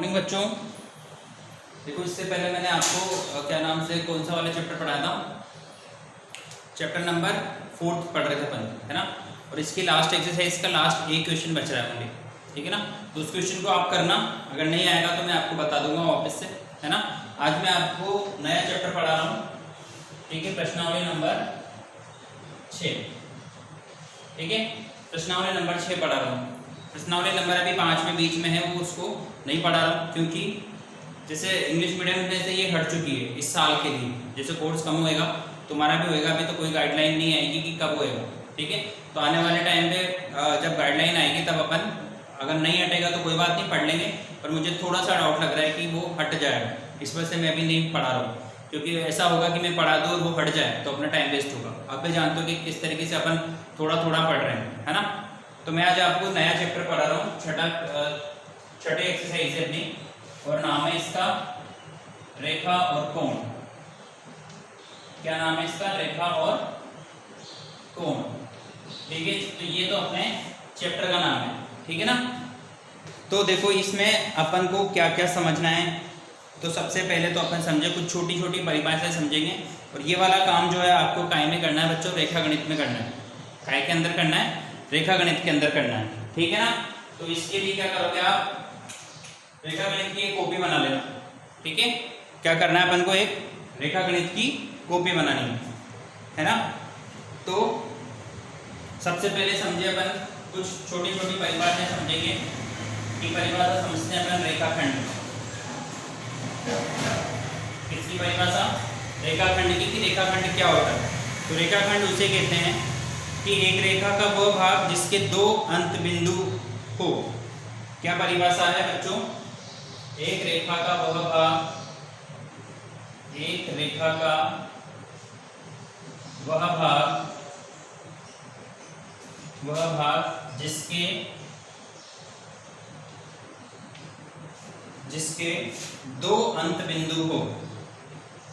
Morning बच्चों। देखो इससे पहले मैंने आपको क्या नाम से कौन सा वाला चैप्टर पढ़ाया था, चैप्टर नंबर 4 पढ़ रहे थे अपन, है ना। और इसकी लास्ट एक्सरसाइज का लास्ट एक क्वेश्चन बच रहा है मुझे, ठीक है ना। तो उस क्वेश्चन को आप करना, अगर नहीं आएगा तो मैं आपको बता दूंगा वापस से, है ना। आज मैं आपको नया चैप्टर पढ़ा रहा हूँ, ठीक है। प्रश्नावली नंबर 6, ठीक है। प्रश्नावली नंबर 6 पढ़ा रहा हूँ। प्रश्नावली नंबर अभी 5 में बीच में है, वो उसको नहीं पढ़ा रहा हूँ क्योंकि जैसे इंग्लिश मीडियम में से ये हट चुकी है इस साल के लिए। जैसे कोर्स कम होएगा तुम्हारा भी होएगा, अभी तो कोई गाइडलाइन नहीं आएगी कि कब होएगा, ठीक है। तो आने वाले टाइम पे जब गाइडलाइन आएगी तब अपन, अगर नहीं हटेगा तो कोई बात नहीं, पढ़ लेंगे। पर मुझे थोड़ा सा डाउट लग रहा है कि वो हट जाएगा, इस वजह से मैं अभी नहीं पढ़ा रहा हूँ। क्योंकि ऐसा होगा कि मैं पढ़ा दूँ और वो हट जाए तो अपना टाइम वेस्ट होगा। आप भी जानते हो कि किस तरीके से अपन थोड़ा थोड़ा पढ़ रहे हैं, है ना। तो मैं आज आपको नया चैप्टर पढ़ा रहा हूँ, छठी एक्सरसाइज है अपनी, और नाम है इसका रेखा और कोण। क्या नाम है इसका? रेखा और कोण, ठीक है। तो ये तो अपने चैप्टर का नाम है, ठीक है ना। तो देखो इसमें अपन को क्या क्या समझना है। तो सबसे पहले तो अपन समझे कुछ छोटी छोटी परिभाषाएं समझेंगे। और ये वाला काम जो है आपको काय में करना है बच्चों, रेखा गणित में करना है। काय के अंदर करना है? रेखा गणित के अंदर करना है, ठीक है ना। तो इसके लिए क्या करोगे आप? रेखा गणित की एक कॉपी बना लेना, ठीक है। क्या करना है अपन को? एक रेखा गणित की कॉपी बनानी है ना। तो सबसे पहले समझे अपन कुछ छोटी छोटी परिभाषाएं समझेंगे कि परिभाषा समझते हैं अपन रेखाखंड। किसकी परिभाषा? रेखाखंड की। कि रेखाखंड क्या होता है? तो रेखाखंड उसे कहते हैं कि एक रेखा का वह भाग जिसके दो अंत बिंदु हो। क्या परिभाषा है बच्चों? एक रेखा का वह भाग, एक रेखा का वह भाग जिसके दो अंत बिंदु हो।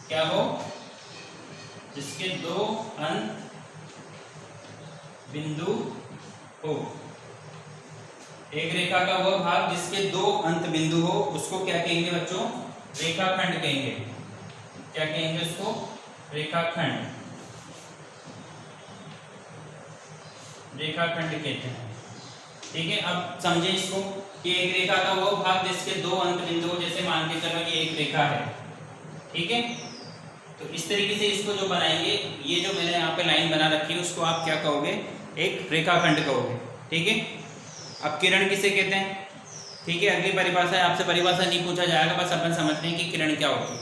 क्या हो? जिसके दो अंत बिंदु हो। एक रेखा का वह भाग जिसके दो अंत बिंदु हो, उसको क्या कहेंगे बच्चों? रेखाखंड कहेंगे। क्या कहेंगे उसको? रेखाखंड। रेखाखंड कहते हैं, ठीक है। अब समझे इसको कि एक रेखा का वो भाग जिसके दो अंत बिंदु हो। जैसे मान के चलो कि एक रेखा है, ठीक है। तो इस तरीके से इसको जो बनाएंगे, ये जो मैंने यहाँ पे लाइन बना रखी है उसको आप क्या कहोगे? एक रेखाखंड कहोगे, ठीक है। अब किरण किसे कहते हैं? ठीक है, अगली परिभाषा है, आपसे परिभाषा नहीं पूछा जाएगा, बस अपन समझते हैं कि किरण क्या होती है।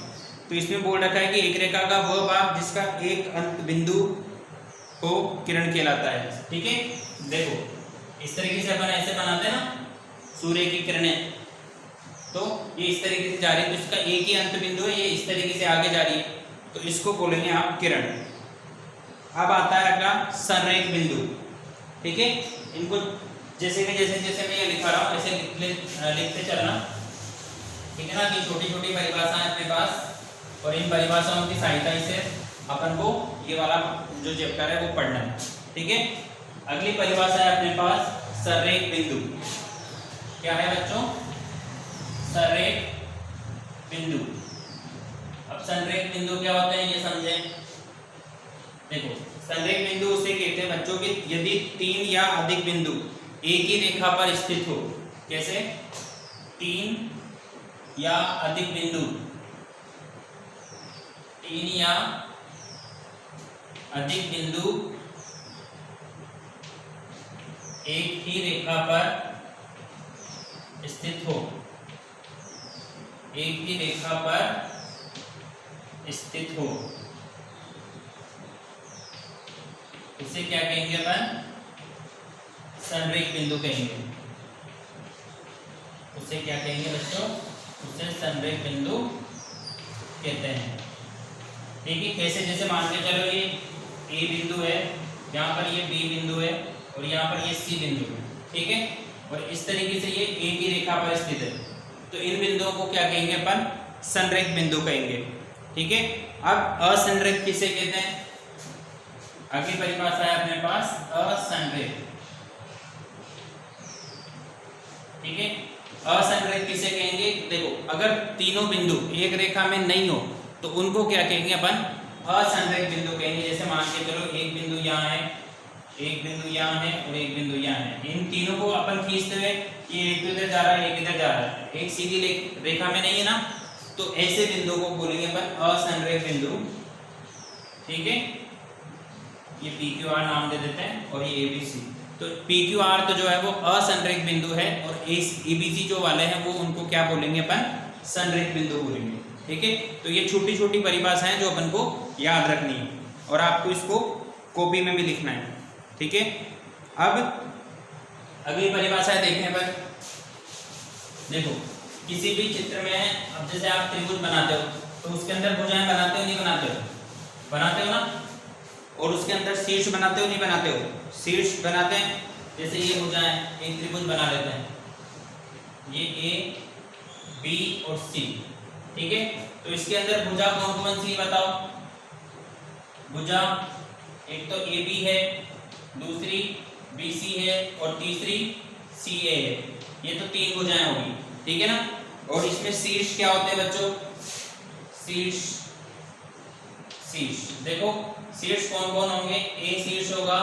तो इसमें बोल रखा है कि एक रेखा का वह भाग जिसका एक अंत बिंदु को किरण कहलाता है, ठीक है। देखो इस तरीके से अपन ऐसे बनाते हैं ना सूर्य की किरणें, तो ये इस तरीके से जा रही है, तो इसका एक ही अंत बिंदु है, ये इस तरीके से आगे जा रही है, तो इसको बोलेंगे आप किरण। अब आता है अगला संरेख बिंदु, ठीक है। इनको जैसे जैसे मैं ये लिखा रहा हूँ ऐसे लिखते चलना, ठीक है ना। कि छोटी छोटी परिभाषाएं अपने पास, और इन परिभाषाओं की सहायता से अपन को ये वाला जो चैप्टर है वो पढ़ना है, ठीक है। अगली परिभाषा है अपने पास संरेख बिंदु। क्या है बच्चों? संरेख बिंदु। अब संरेख बिंदु क्या होते हैं ये समझें। देखो संरेख बिंदु उसे कहते हैं बच्चों कि यदि 3 या अधिक बिंदु एक ही रेखा पर स्थित हो। कैसे? 3 या अधिक बिंदु, 3 या अधिक बिंदु एक ही रेखा पर स्थित हो, एक ही रेखा पर स्थित हो, इसे क्या कहेंगे अपन? संरेख बिंदु कहेंगे। उसे क्या कहेंगे बच्चों? उसे संरेख बिंदु कहते हैं, ठीक है। कैसे? जैसे मान के चलो ये ए बिंदु है, यहाँ पर ये बी बिंदु है, और यहाँ पर ये सी बिंदु है, ठीक है। और इस तरीके से ये एक ही रेखा पर स्थित है, तो इन बिंदुओं को क्या कहेंगे अपन? संरेख बिंदु कहेंगे, ठीक है। अब असंरेख किसे कहते हैं? अगली परिभाषा है अपने पास असंरेख, ठीक है। असंरेख किसे कहेंगे? देखो अगर तीनों बिंदु एक रेखा में नहीं हो तो उनको क्या कहेंगे अपन? असंरेख बिंदु कहेंगे। जैसे मान के चलो एक बिंदु यहाँ है, एक बिंदु यहाँ है और एक बिंदु यहाँ है। इन तीनों को अपन खींचते हुए ये एक इधर जा रहा है, एक इधर जा रहा है, एक सीधी रेखा में नहीं है ना, तो ऐसे बिंदु को बोलेंगे अपन असंरेख बिंदु। ठीक है, ये पी क्यू आर नाम दे देते हैं और ये ए बी सी। तो पी क्यू आर तो जो है वो असंरेख बिंदु है और ए बी सी जो वाले हैं वो उनको क्या बोलेंगे अपन? संरेख बिंदु बोलेंगे। ठीक है, तो ये छोटी छोटी परिभाषाएं जो अपन को याद रखनी है और आपको इसको कॉपी में भी लिखना है। ठीक है, अब अगली परिभाषाएं देखने पर देखो किसी भी चित्र में, अब जैसे आप त्रिभुज बनाते हो तो उसके अंदर भुजाएं बनाते हो नहीं बनाते हो? बनाते हो ना। और उसके अंदर शीर्ष बनाते हो नहीं बनाते हो? शीर्ष बनाते हैं। जैसे ये भुजाएं एक त्रिभुज बना लेते हैं, ये ए बी और सी। ठीक है, तो इसके अंदर भुजा कौन कौन सी बताओ? भुजा एक तो ए बी है, दूसरी बी सी है और तीसरी सी ए है। ये तो तीन भुजाएं होगी। ठीक है ना। और इसमें शीर्ष क्या होते हैं बच्चों? शीर्ष शीर्ष देखो शीर्ष कौन कौन होंगे? ए शीर्ष होगा,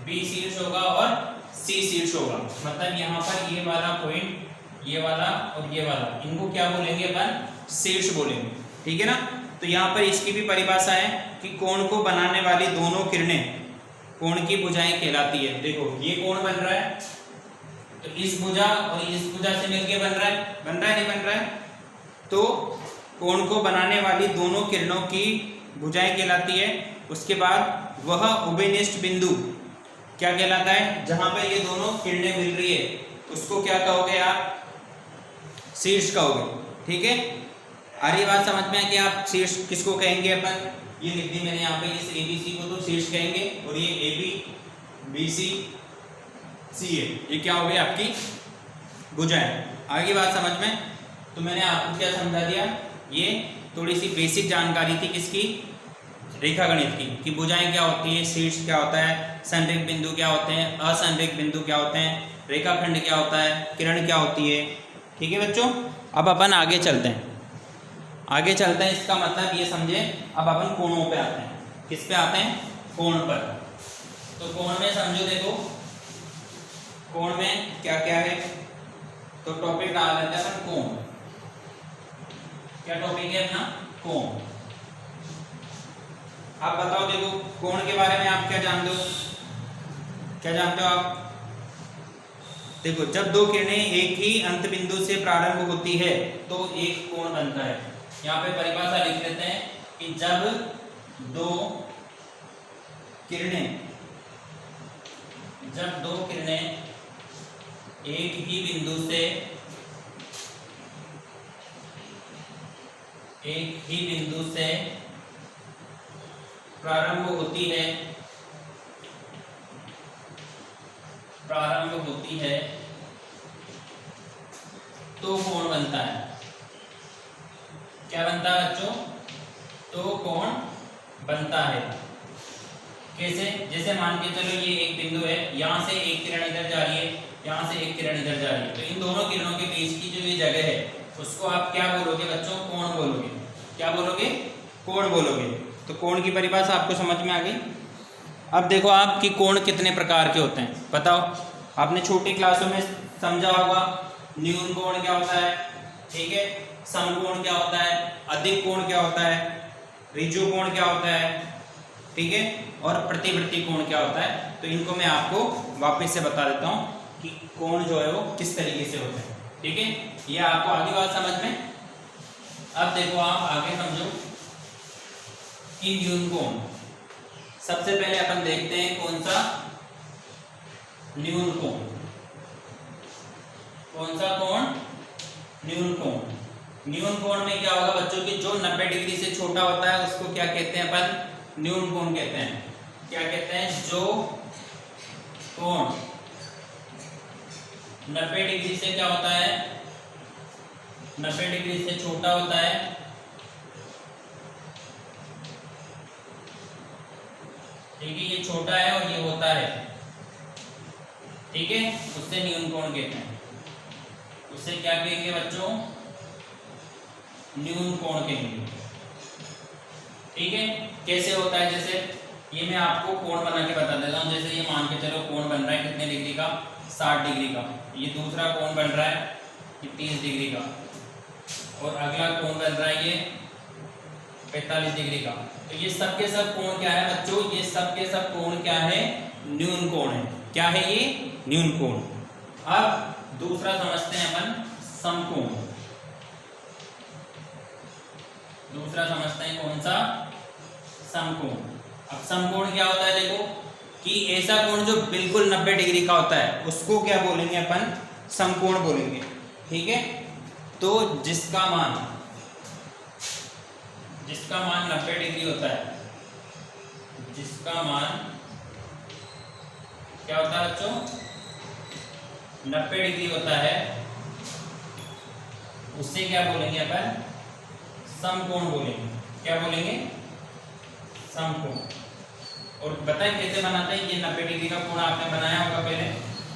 बी शीर्ष होगा और सी शीर्ष होगा। मतलब यहाँ पर ये वाला पॉइंट, ये वाला और ये वाला, इनको क्या बोलेंगे अपन? शीर्ष बोलेंगे। ठीक है ना। तो यहाँ पर इसकी भी परिभाषा है कि कोण को बनाने वाली दोनों किरणें कोण की भुजाएं कहलाती है। देखो ये कोण बन रहा है तो इस भुजा और इस भुजा से मिलकर बन रहा है, नहीं बन रहा है? तो कोण को बनाने वाली दोनों किरणों की भुजाएं कहलाती है। उसके बाद वह उभयनिष्ठ बिंदु क्या कहलाता है? जहां पर ये दोनों किरणें मिल रही है उसको क्या कहोगे आप? शीर्ष कहोगे। ठीक है, आ रही बात समझ में है कि आप शीर्ष किसको कहेंगे अपन? ये लिख दी मैंने यहाँ पे, इस ए बी सी को तो शीर्ष कहेंगे और ये ए बी बी सी सी ए, ये क्या हो गई आपकी भुजाएं। आगे बात समझ में? तो मैंने आपको क्या समझा दिया? ये थोड़ी सी बेसिक जानकारी थी किसकी? रेखा गणित की, कि भुजाएं क्या होती है, शीर्ष क्या होता है, संरेख बिंदु क्या होते हैं, असंरेख बिंदु क्या होते हैं, रेखाखंड क्या होता है, किरण क्या होती है। ठीक है बच्चों, अब अपन आगे चलते हैं। इसका मतलब ये समझे। अब अपन कोणों पे आते हैं। किस पे आते हैं? कोण पर। तो कोण में समझो, देखो कोण में क्या क्या है। तो टॉपिक डाल लेते हैं अपन कोण। क्या टॉपिक है अपना? कोण। आप बताओ, देखो कोण के बारे में आप क्या जानते हो? क्या जानते हो आप? देखो जब दो किरणें एक ही अंत बिंदु से प्रारंभ होती है तो एक कोण बनता है। यहाँ पे परिभाषा लिख लेते हैं कि जब दो किरणें एक ही बिंदु से प्रारंभ होती है तो कोण बनता है। क्या बनता है बच्चों? तो कोण बनता है। कैसे? जैसे मान के चलो ये एक बिंदु है, यहाँ से एक किरण इधर जा रही है, यहाँ से एक किरण इधर जा रही है, तो इन दोनों किरणों के बीच की जो ये जगह है उसको आप क्या बोलोगे बच्चों? कोण बोलोगे। क्या बोलोगे? कोण बोलोगे। तो कोण की परिभाषा आपको समझ में आ गई। अब देखो आप कि कोण कितने प्रकार के होते हैं बताओ। आपने छोटी क्लासों में समझा होगा, न्यून कोण क्या होता है, ठीक है, समकोण क्या होता है, अधिक कोण क्या होता है, ऋजु कोण क्या होता है, ठीक है, और प्रतिवर्ती कोण क्या होता है। तो इनको मैं आपको वापस से बता देता हूँ कि कोण जो है वो किस तरीके से होते हैं। ठीक है, ये आपको आगे बात समझ में। अब देखो आप आगे समझो कि न्यून कोण। सबसे पहले अपन देखते हैं कौन सा? न्यून कोण। कौन सा कोण? न्यून कोण। न्यून कोण में क्या होगा बच्चों की जो 90 डिग्री से छोटा होता है उसको क्या कहते हैं अपन? न्यून कोण कहते हैं। क्या कहते हैं? जो कोण 90 डिग्री से क्या होता है? 90 डिग्री से छोटा होता है, ठीक है, ये छोटा है और ये होता है, ठीक है, उससे न्यून कोण कहते हैं। उसे क्या कहेंगे बच्चों, न्यून कोण कहेंगे। ठीक है, कैसे होता है, जैसे ये मैं आपको कोण बना के बता देता हूँ। जैसे ये मान के चलो कोण बन रहा है कितने डिग्री का, 60 डिग्री का। ये दूसरा कोण बन रहा है ये 30 डिग्री का, और अगला कोण बन रहा है ये 45 डिग्री का। तो ये सब के सब कोण क्या है बच्चों, ये सब के सब कोण क्या है, न्यून कोण है। क्या है ये, न्यून कोण। अब दूसरा समझते हैं अपन, समकोण। दूसरा समझते हैं कौन सा, समकोण। अब समकोण क्या होता है, देखो कि ऐसा कोण जो बिल्कुल 90 डिग्री का होता है उसको क्या बोलेंगे अपन, समकोण बोलेंगे। ठीक है, तो जिसका मान 90 डिग्री होता है, जिसका मान क्या होता है बच्चों, 90 डिग्री होता है, उससे क्या बोलेंगे अपन, समकोण बोलेंगे। क्या बोलेंगे, समकोण। और बताएं कैसे बनाते हैं, ये 90 डिग्री का कोण आपने बनाया होगा पहले,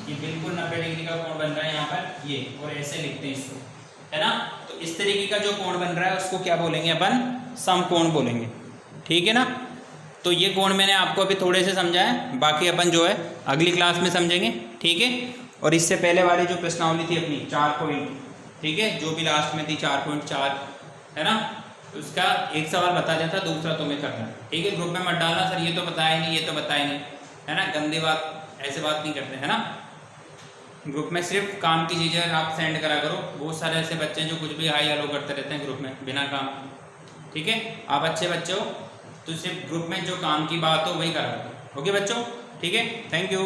ये बिल्कुल 90 डिग्री का कोण बन रहा है यहाँ पर ये, और ऐसे लिखते हैं इसको, है ना। तो इस तरीके का जो कोण बन रहा है उसको क्या बोलेंगे अपन, समकोण बोलेंगे। ठीक है ना। तो ये कोण मैंने आपको अभी थोड़े से समझाया, बाकी अपन जो है अगली क्लास में समझेंगे। ठीक है, और इससे पहले वाली जो प्रश्नावली थी अपनी 4 पॉइंट, ठीक है, जो भी लास्ट में थी 4.4, है ना, उसका एक सवाल बता देता, दूसरा तुम्हें करना। ठीक है, ग्रुप में मत डालना सर ये तो बताया नहीं, ये तो बताया नहीं, है ना, गंदी बात, ऐसे बात नहीं करते, है ना। ग्रुप में सिर्फ काम की चीज़ें आप सेंड करा करो। बहुत सारे ऐसे बच्चे हैं जो कुछ भी हाई हेलो करते रहते हैं ग्रुप में बिना काम। ठीक है, आप अच्छे बच्चे हो तो सिर्फ ग्रुप में जो काम की बात हो वही करा करो। ओके बच्चों, ठीक है, थैंक यू।